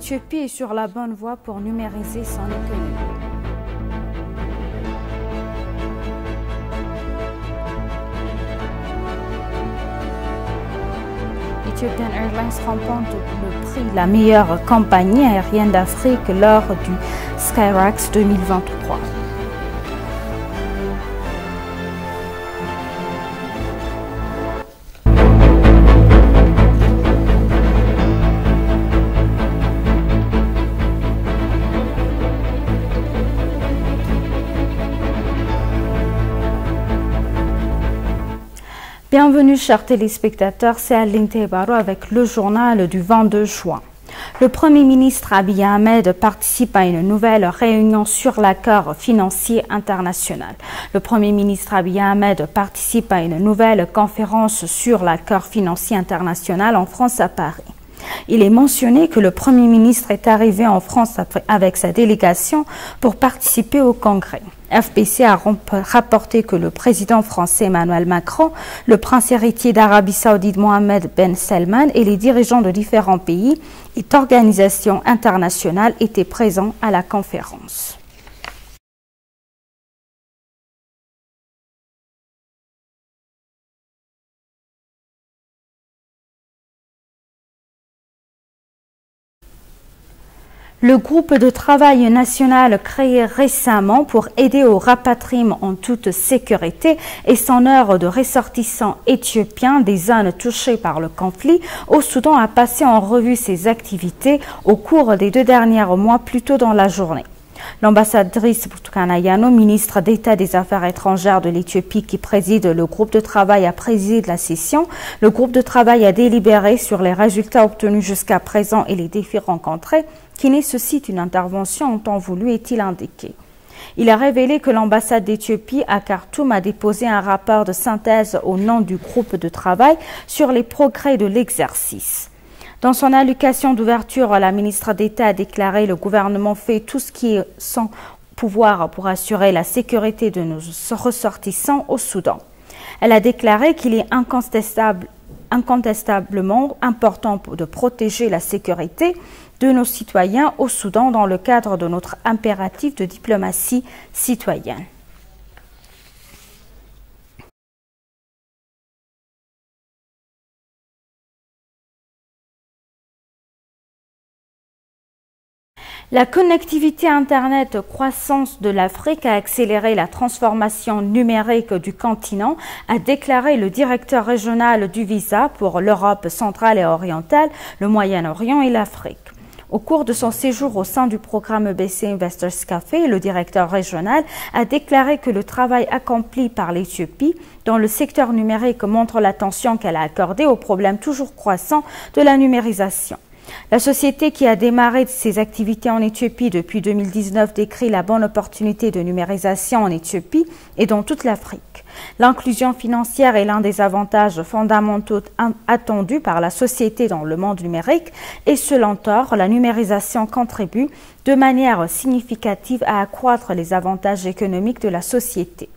l'Éthiopie est sur la bonne voie pour numériser son économie. Ethiopian Airlines remporte le prix de la meilleure compagnie aérienne d'Afrique lors du Skyrax 2023. Bienvenue chers téléspectateurs, c'est Aline Tebaro avec le journal du 22 juin. Le Premier ministre Abiy Ahmed participe à une nouvelle réunion sur l'accord financier international. Le Premier ministre Abiy Ahmed participe à une nouvelle conférence sur l'accord financier international en France à Paris. Il est mentionné que le Premier ministre est arrivé en France avec sa délégation pour participer au Congrès. FBC a rapporté que le président français Emmanuel Macron, le prince héritier d'Arabie Saoudite Mohammed Ben Salman et les dirigeants de différents pays et d'organisations internationales étaient présents à la conférence. Le groupe de travail national créé récemment pour aider au rapatriement en toute sécurité et son heure de ressortissants éthiopiens des zones touchées par le conflit au Soudan a passé en revue ses activités au cours des 2 derniers mois plus tôt dans la journée. L'ambassadrice Burtukan Ayano, ministre d'État des Affaires étrangères de l'Éthiopie qui préside le groupe de travail, a présidé la session. Le groupe de travail a délibéré sur les résultats obtenus jusqu'à présent et les défis rencontrés qui nécessitent une intervention en temps voulu, est-il indiqué. Il a révélé que l'ambassade d'Éthiopie à Khartoum a déposé un rapport de synthèse au nom du groupe de travail sur les progrès de l'exercice. Dans son allocution d'ouverture, la ministre d'État a déclaré « Le gouvernement fait tout ce qui est son pouvoir pour assurer la sécurité de nos ressortissants au Soudan ». Elle a déclaré qu'il est incontestablement important de protéger la sécurité de nos citoyens au Soudan dans le cadre de notre impératif de diplomatie citoyenne. La connectivité Internet croissance de l'Afrique a accéléré la transformation numérique du continent, a déclaré le directeur régional du Visa pour l'Europe centrale et orientale, le Moyen-Orient et l'Afrique. Au cours de son séjour au sein du programme BC Investors Café, le directeur régional a déclaré que le travail accompli par l'Éthiopie dans le secteur numérique montre l'attention qu'elle a accordée au problème toujours croissant de la numérisation. La société qui a démarré ses activités en Éthiopie depuis 2019 décrit la bonne opportunité de numérisation en Éthiopie et dans toute l'Afrique. L'inclusion financière est l'un des avantages fondamentaux attendus par la société dans le monde numérique et selon Tor, la numérisation contribue de manière significative à accroître les avantages économiques de la société.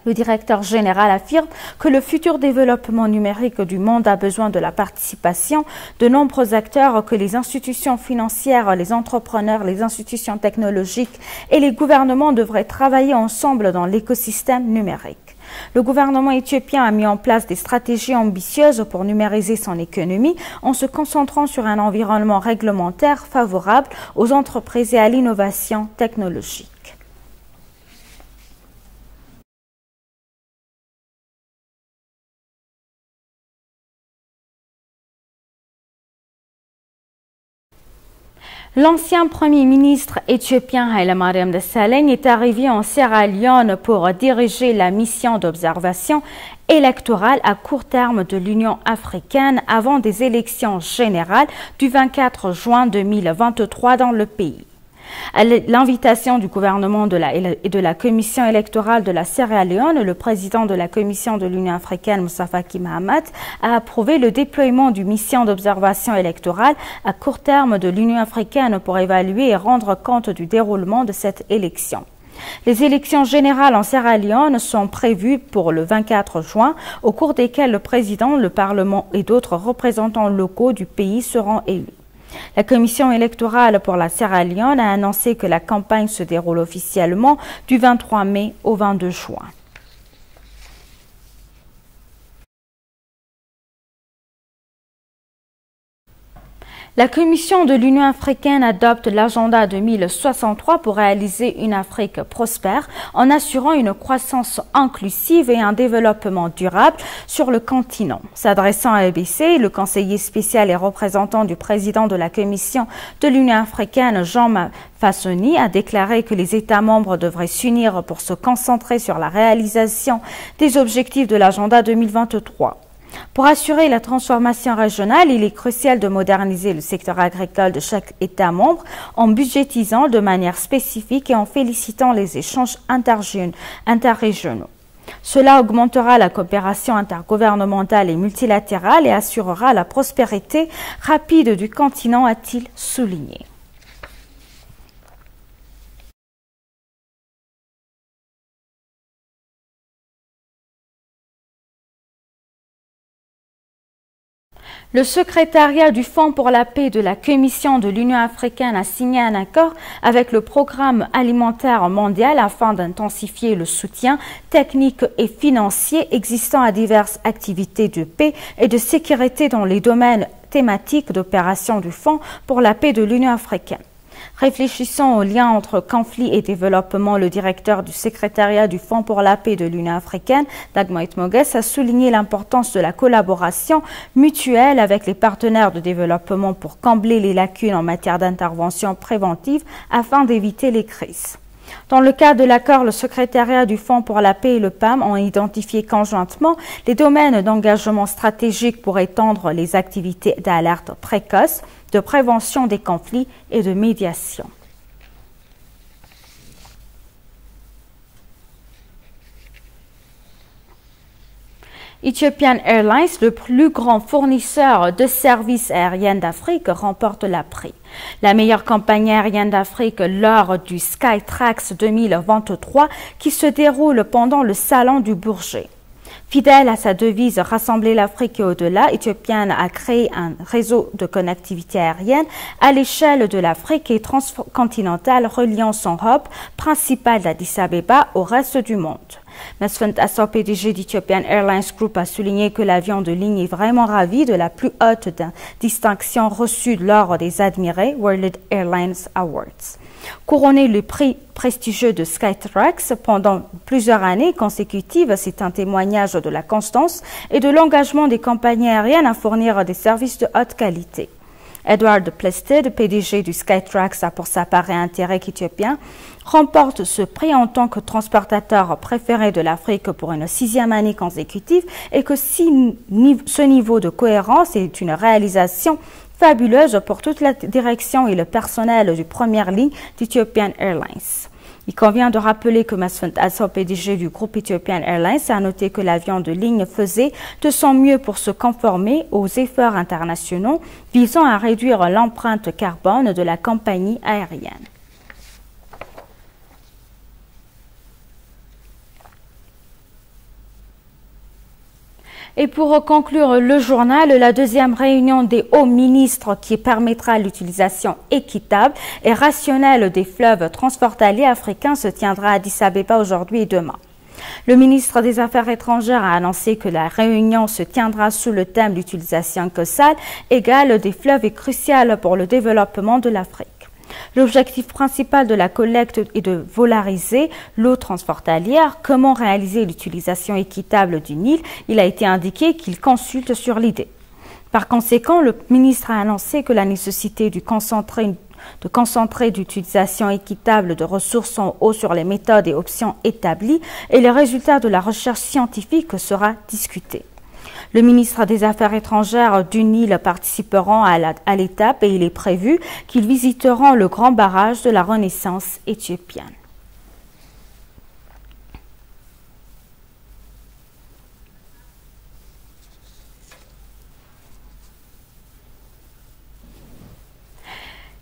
Le directeur général affirme que le futur développement numérique du monde a besoin de la participation de nombreux acteurs, que les institutions financières, les entrepreneurs, les institutions technologiques et les gouvernements devraient travailler ensemble dans l'écosystème numérique. Le gouvernement éthiopien a mis en place des stratégies ambitieuses pour numériser son économie en se concentrant sur un environnement réglementaire favorable aux entreprises et à l'innovation technologique. L'ancien Premier ministre éthiopien Haile Mariam Desalegn est arrivé en Sierra Leone pour diriger la mission d'observation électorale à court terme de l'Union africaine avant des élections générales du 24 juin 2023 dans le pays. À l'invitation du gouvernement et de la commission électorale de la Sierra Leone, le président de la commission de l'Union africaine, Moussa Faki Mahamat, a approuvé le déploiement d'une mission d'observation électorale à court terme de l'Union africaine pour évaluer et rendre compte du déroulement de cette élection. Les élections générales en Sierra Leone sont prévues pour le 24 juin, au cours desquelles le président, le Parlement et d'autres représentants locaux du pays seront élus. La commission électorale pour la Sierra Leone a annoncé que la campagne se déroule officiellement du 23 mai au 22 juin. La Commission de l'Union africaine adopte l'agenda 2063 pour réaliser une Afrique prospère en assurant une croissance inclusive et un développement durable sur le continent. S'adressant à ABC, le conseiller spécial et représentant du président de la Commission de l'Union africaine, Jean Fassoni, a déclaré que les États membres devraient s'unir pour se concentrer sur la réalisation des objectifs de l'agenda 2023. Pour assurer la transformation régionale, il est crucial de moderniser le secteur agricole de chaque État membre en budgétisant de manière spécifique et en félicitant les échanges interrégionaux. Cela augmentera la coopération intergouvernementale et multilatérale et assurera la prospérité rapide du continent, a-t-il souligné. Le secrétariat du Fonds pour la paix de la Commission de l'Union africaine a signé un accord avec le Programme alimentaire mondial afin d'intensifier le soutien technique et financier existant à diverses activités de paix et de sécurité dans les domaines thématiques d'opération du Fonds pour la paix de l'Union africaine. Réfléchissant au lien entre conflit et développement, le directeur du secrétariat du Fonds pour la paix de l'Union africaine, Dagmar Mogues, a souligné l'importance de la collaboration mutuelle avec les partenaires de développement pour combler les lacunes en matière d'intervention préventive afin d'éviter les crises. Dans le cadre de l'accord, le secrétariat du Fonds pour la paix et le PAM ont identifié conjointement les domaines d'engagement stratégique pour étendre les activités d'alerte précoce, de prévention des conflits et de médiation. Ethiopian Airlines, le plus grand fournisseur de services aériens d'Afrique, remporte la prix. La meilleure compagnie aérienne d'Afrique lors du Skytrax 2023 qui se déroule pendant le Salon du Bourget. Fidèle à sa devise « Rassembler l'Afrique et au-delà », Ethiopian a créé un réseau de connectivité aérienne à l'échelle de l'Afrique et transcontinentale reliant son hub principal d'Addis Abeba au reste du monde. Mesfent Assor, PDG d'Ethiopian Airlines Group, a souligné que l'avion de ligne est vraiment ravi de la plus haute distinction reçue lors des admirés World Airlines Awards. Couronner le prix prestigieux de Skytrax pendant plusieurs années consécutives, c'est un témoignage de la constance et de l'engagement des compagnies aériennes à fournir des services de haute qualité. Edward Plested, PDG du Skytrax, a pour sa part réitéré qu'Ethiopian remporte ce prix en tant que transportateur préféré de l'Afrique pour une 6e année consécutive et que ce niveau de cohérence est une réalisation fabuleuse pour toute la direction et le personnel du première ligne d'Ethiopian Airlines. Il convient de rappeler que Mesfent Assor, PDG du groupe Ethiopian Airlines, a noté que l'avion de ligne faisait de son mieux pour se conformer aux efforts internationaux visant à réduire l'empreinte carbone de la compagnie aérienne. Et pour conclure le journal, la deuxième réunion des hauts ministres qui permettra l'utilisation équitable et rationnelle des fleuves transfrontaliers africains se tiendra à Addis Abeba aujourd'hui et demain. Le ministre des Affaires étrangères a annoncé que la réunion se tiendra sous le thème d'utilisation écosale égale des fleuves est cruciale pour le développement de l'Afrique. L'objectif principal de la collecte est de valoriser l'eau transfrontalière. Comment réaliser l'utilisation équitable du Nil? Il a été indiqué qu'il consulte sur l'idée. Par conséquent, le ministre a annoncé que la nécessité de concentrer d'utilisation équitable de ressources en eau sur les méthodes et options établies et les résultats de la recherche scientifique sera discuté. Le ministre des Affaires étrangères du Nil participeront à l'étape et il est prévu qu'ils visiteront le grand barrage de la Renaissance éthiopienne.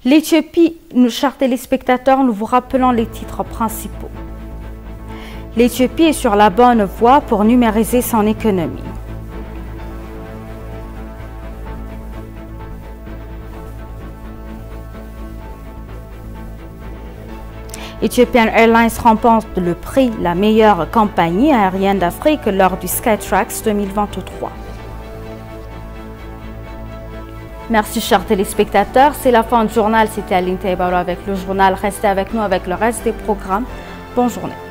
L'Éthiopie, chers téléspectateurs, nous vous rappelons les titres principaux. L'Éthiopie est sur la bonne voie pour numériser son économie. Ethiopian Airlines remporte le prix la meilleure compagnie aérienne d'Afrique lors du Skytrax 2023. Merci chers téléspectateurs, c'est la fin du journal. C'était Aline Taïbalo avec le journal. Restez avec nous avec le reste des programmes. Bonne journée.